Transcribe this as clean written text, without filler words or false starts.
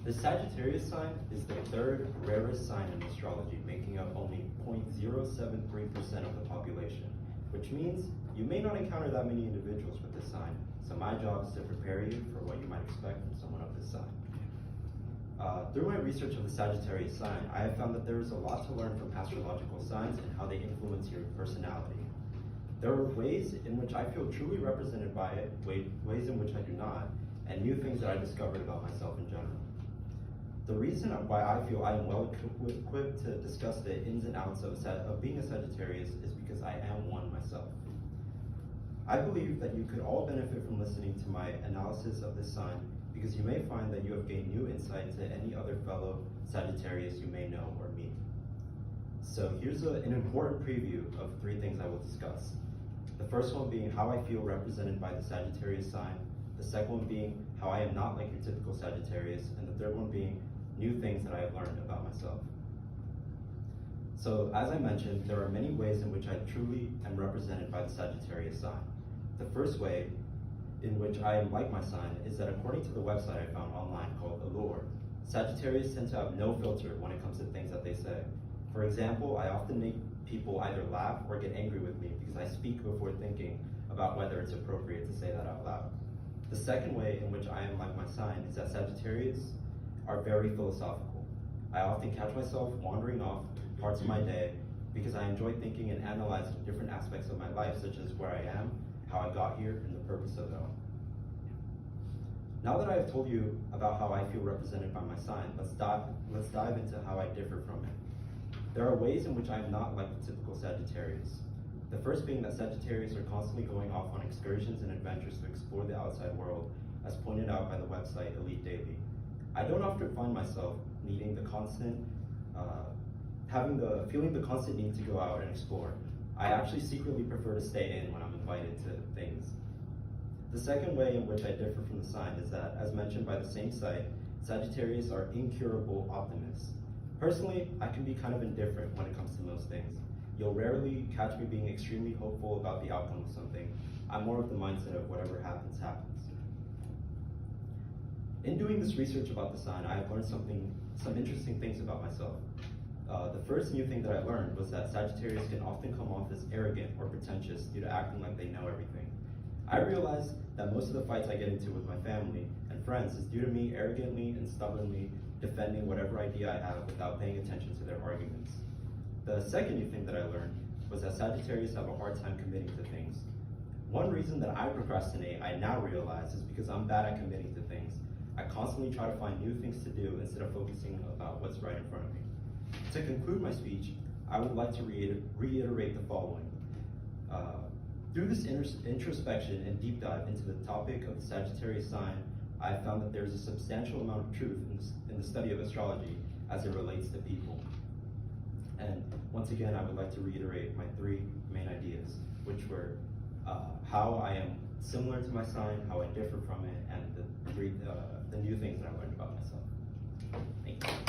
The Sagittarius sign is the third rarest sign in astrology, making up only 0.073% of the population, which means you may not encounter that many individuals with this sign, so my job is to prepare you for what you might expect from someone of this sign. Through my research of the Sagittarius sign, I have found that there is a lot to learn from astrological signs and how they influence your personality. There are ways in which I feel truly represented by it, ways in which I do not, and new things that I discovered about myself in general. The reason why I feel I am well equipped to discuss the ins and outs of being a Sagittarius is because I am one myself. I believe that you could all benefit from listening to my analysis of this sign because you may find that you have gained new insight into any other fellow Sagittarius you may know or meet. So here's an important preview of 3 things I will discuss. The first one being how I feel represented by the Sagittarius sign, the second one being how I am not like your typical Sagittarius, and the third one being new things that I have learned about myself. So as I mentioned, there are many ways in which I truly am represented by the Sagittarius sign. The first way in which I am like my sign is that according to the website I found online called Allure, Sagittarius tend to have no filter when it comes to things that they say. For example, I often make people either laugh or get angry with me because I speak before thinking about whether it's appropriate to say that out loud. The second way in which I am like my sign is that Sagittarius are very philosophical. I often catch myself wandering off parts of my day because I enjoy thinking and analyzing different aspects of my life, such as where I am, how I got here, and the purpose of it all. Now that I have told you about how I feel represented by my sign, let's dive into how I differ from it. There are ways in which I am not like the typical Sagittarius. The first being that Sagittarius are constantly going off on excursions and adventures to explore the outside world, as pointed out by the website Elite Daily. I don't often find myself needing feeling the constant need to go out and explore. I actually secretly prefer to stay in when I'm invited to things. The second way in which I differ from the sign is that, as mentioned by the same site, Sagittarius are incurable optimists. Personally, I can be kind of indifferent when it comes to most things. You'll rarely catch me being extremely hopeful about the outcome of something. I'm more of the mindset of whatever happens, happens. In doing this research about the sign, I have learned some interesting things about myself. The first new thing that I learned was that Sagittarius can often come off as arrogant or pretentious due to acting like they know everything. I realized that most of the fights I get into with my family and friends is due to me arrogantly and stubbornly defending whatever idea I have without paying attention to their arguments. The second new thing that I learned was that Sagittarius have a hard time committing to things. One reason that I procrastinate, I now realize, is because I'm bad at committing to things. I constantly try to find new things to do instead of focusing about what's right in front of me. To conclude my speech, I would like to reiterate the following. Through this introspection and deep dive into the topic of the Sagittarius sign, I have found that there is a substantial amount of truth in the study of astrology as it relates to people. And once again, I would like to reiterate my 3 main ideas, which were how I am similar to my sign, how I differ from it, and the new things that I learned about myself. Thank you.